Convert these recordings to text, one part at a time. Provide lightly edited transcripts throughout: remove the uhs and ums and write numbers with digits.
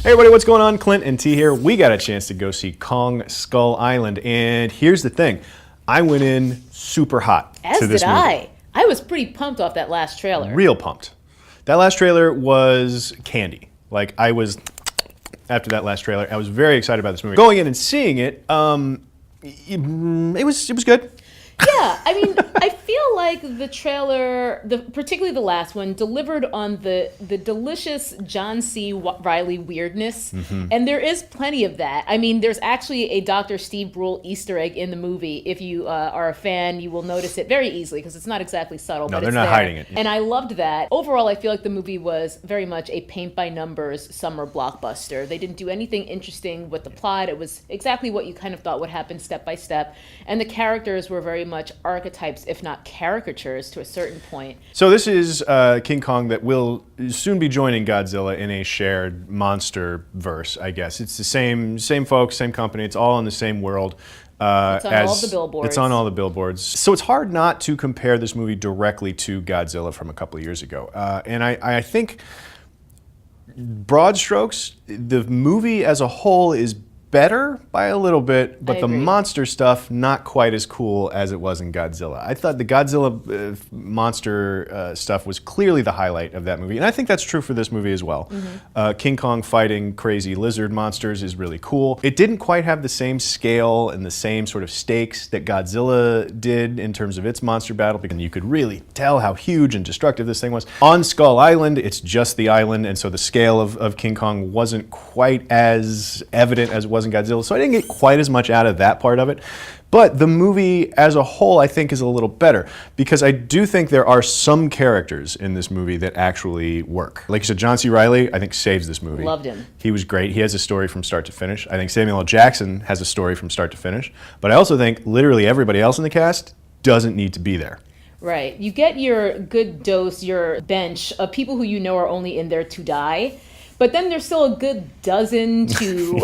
Hey everybody, what's going on? Clint and T here. We got a chance to go see Kong Skull Island, and here's the thing. I went in super hot to this movie. As did I. I was pretty pumped off that last trailer. Real pumped. That last trailer was candy. Like, I was, after that last trailer, I was very excited about this movie. Going in and seeing it, it was good. Yeah, I mean, I feel like the trailer, particularly the last one, delivered on the delicious John C. Reilly weirdness, and there is plenty of that. I mean, there's actually a Dr. Steve Brule Easter egg in the movie. If you are a fan, you will notice it very easily because it's not exactly subtle. No, but they're it's not there. hiding it. And I loved that. Overall, I feel like the movie was very much a paint-by-numbers summer blockbuster. They didn't do anything interesting with the plot. It was exactly what you kind of thought would happen step by step, and the characters were very much archetypes, if not caricatures, to a certain point. So this is King Kong that will soon be joining Godzilla in a shared monster verse, I guess. It's the same folks, same company. It's all in the same world. It's on all the billboards. It's on all the billboards. So it's hard not to compare this movie directly to Godzilla from a couple of years ago. And I think, broad strokes, the movie as a whole is better by a little bit, but the monster stuff not quite as cool as it was in Godzilla. I thought the Godzilla monster stuff was clearly the highlight of that movie, and I think that's true for this movie as well. King Kong fighting crazy lizard monsters is really cool. It didn't quite have the same scale and the same sort of stakes that Godzilla did in terms of its monster battle, and you could really tell how huge and destructive this thing was. On Skull Island, it's just the island, and so the scale of King Kong wasn't quite as evident as it was in Godzilla, so I didn't get quite as much out of that part of it. But the movie as a whole, I think, is a little better, because I do think there are some characters in this movie that actually work. Like you said, John C. Reilly, I think, saves this movie. Loved him. He was great. He has a story from start to finish. I think Samuel L. Jackson has a story from start to finish. But I also think literally everybody else in the cast doesn't need to be there. Right. You get your good dose, your bench of people who you know are only in there to die. But then there's still a good dozen to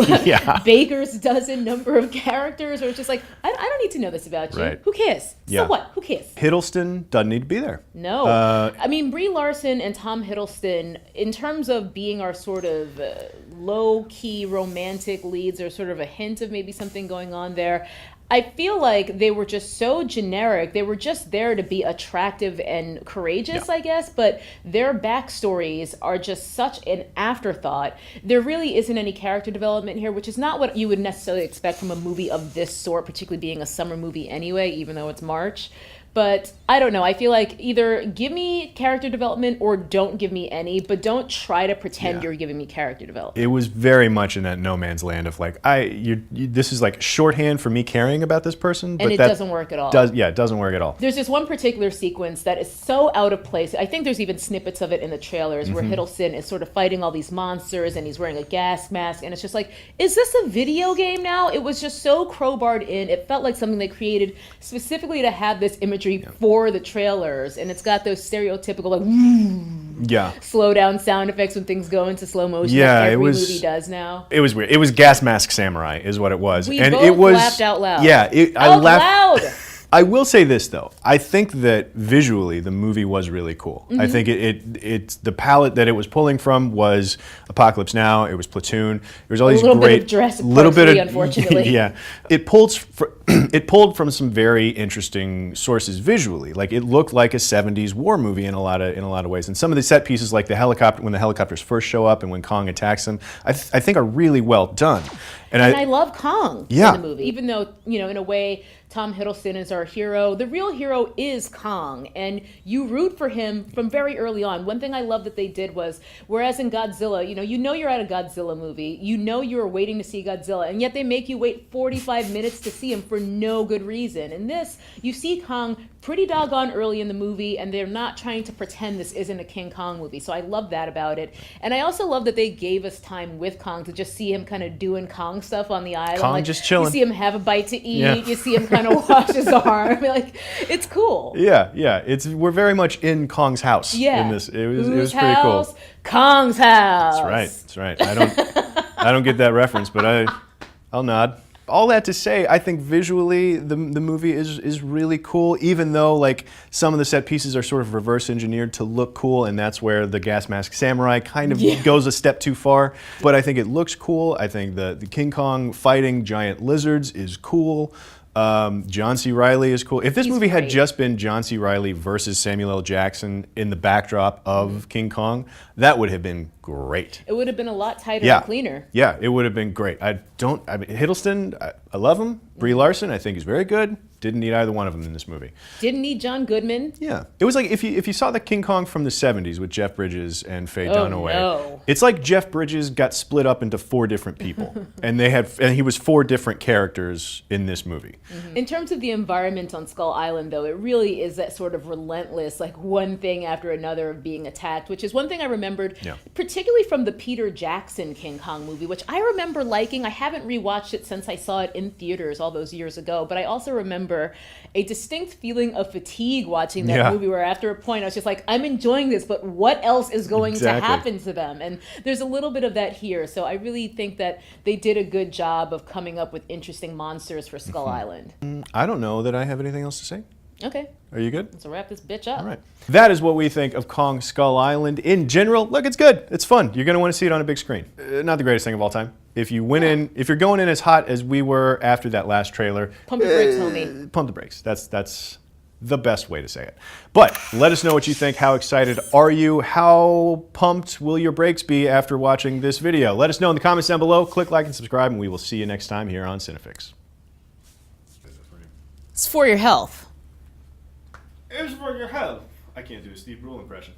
Baker's dozen number of characters where it's just like, I don't need to know this about you. Right. Who cares? So what? Who cares? Hiddleston doesn't need to be there. No. I mean, Brie Larson and Tom Hiddleston, in terms of being our sort of low-key romantic leads, or sort of a hint of maybe something going on there, I feel like they were just so generic. They were just there to be attractive and courageous, I guess, but their backstories are just such an afterthought. There really isn't any character development here, which is not what you would necessarily expect from a movie of this sort, particularly being a summer movie anyway, even though it's March. But I don't know. I feel like either give me character development or don't give me any, but don't try to pretend you're giving me character development. It was very much in that no man's land of like, this is like shorthand for me caring about this person, but it doesn't work at all. It doesn't work at all. There's this one particular sequence that is so out of place. I think there's even snippets of it in the trailers where Hiddleston is sort of fighting all these monsters and he's wearing a gas mask, and it's just like, is this a video game now? It was just so crowbarred in. It felt like something they created specifically to have this imagery for the trailers, and it's got those stereotypical like slow down sound effects when things go into slow motion that every movie does now. It was weird. It was Gas Mask Samurai is what it was. We both laughed out loud. Yeah, I laughed loud. I will say this though. I think that visually the movie was really cool. I think it's the palette that it was pulling from was Apocalypse Now. It was Platoon. There was all these great bit of Jurassic Park 3, unfortunately. Yeah, it pulled from some very interesting sources visually. Like it looked like a '70s war movie in a lot of ways. And some of the set pieces, like the helicopter, when the helicopters first show up and when Kong attacks them, I think are really well done. And I love Kong in the movie, even though in a way Tom Hiddleston is our hero. The real hero is Kong, and you root for him from very early on. One thing I love that they did was, whereas in Godzilla, you're at a Godzilla movie, you're waiting to see Godzilla, and yet they make you wait 45 minutes to see him for no good reason. In this, you see Kong pretty doggone early in the movie, and they're not trying to pretend this isn't a King Kong movie. So I love that about it. And I also love that they gave us time with Kong to just see him kind of doing Kong stuff on the island. Kong just chilling. You see him have a bite to eat. You see him kind of wash his arm. Like, it's cool. Yeah. We're very much in Kong's house in this. It was pretty cool. Kong's house. That's right. I don't get that reference, but I'll nod. All that to say, I think visually the movie is really cool, even though like some of the set pieces are sort of reverse engineered to look cool, and that's where the gas mask samurai kind of goes a step too far. But I think it looks cool. I think the King Kong fighting giant lizards is cool. John C. Reilly is cool. If this movie had just been John C. Reilly versus Samuel L. Jackson in the backdrop of King Kong, that would have been great. It would have been a lot tighter and cleaner. Yeah, it would have been great. I mean, Hiddleston, I love him. Brie Larson, I think, is very good. Didn't need either one of them in this movie. Didn't need John Goodman. Yeah. It was like if you saw the King Kong from the 70s with Jeff Bridges and Faye Dunaway. No. It's like Jeff Bridges got split up into 4 different people. and he was 4 different characters in this movie. In terms of the environment on Skull Island, though, it really is that sort of relentless, like one thing after another of being attacked, which is one thing I remembered, particularly from the Peter Jackson King Kong movie, which I remember liking. I haven't rewatched it since I saw it in theaters all those years ago, but I also remember a distinct feeling of fatigue watching that movie, where after a point I was just like, I'm enjoying this, but what else is going to happen to them? And there's a little bit of that here. So I really think that they did a good job of coming up with interesting monsters for Skull Island. I don't know that I have anything else to say. Okay. Are you good? Let's wrap this bitch up. All right. That is what we think of Kong Skull Island in general. Look, it's good. It's fun. You're going to want to see it on a big screen. Not the greatest thing of all time. If you if you're going in as hot as we were after that last trailer, pump the brakes, homie. Pump the brakes. That's the best way to say it. But let us know what you think. How excited are you? How pumped will your brakes be after watching this video? Let us know in the comments down below. Click like and subscribe, and we will see you next time here on CineFix. It's for your health. It's for your health. I can't do a Steve Brule impression.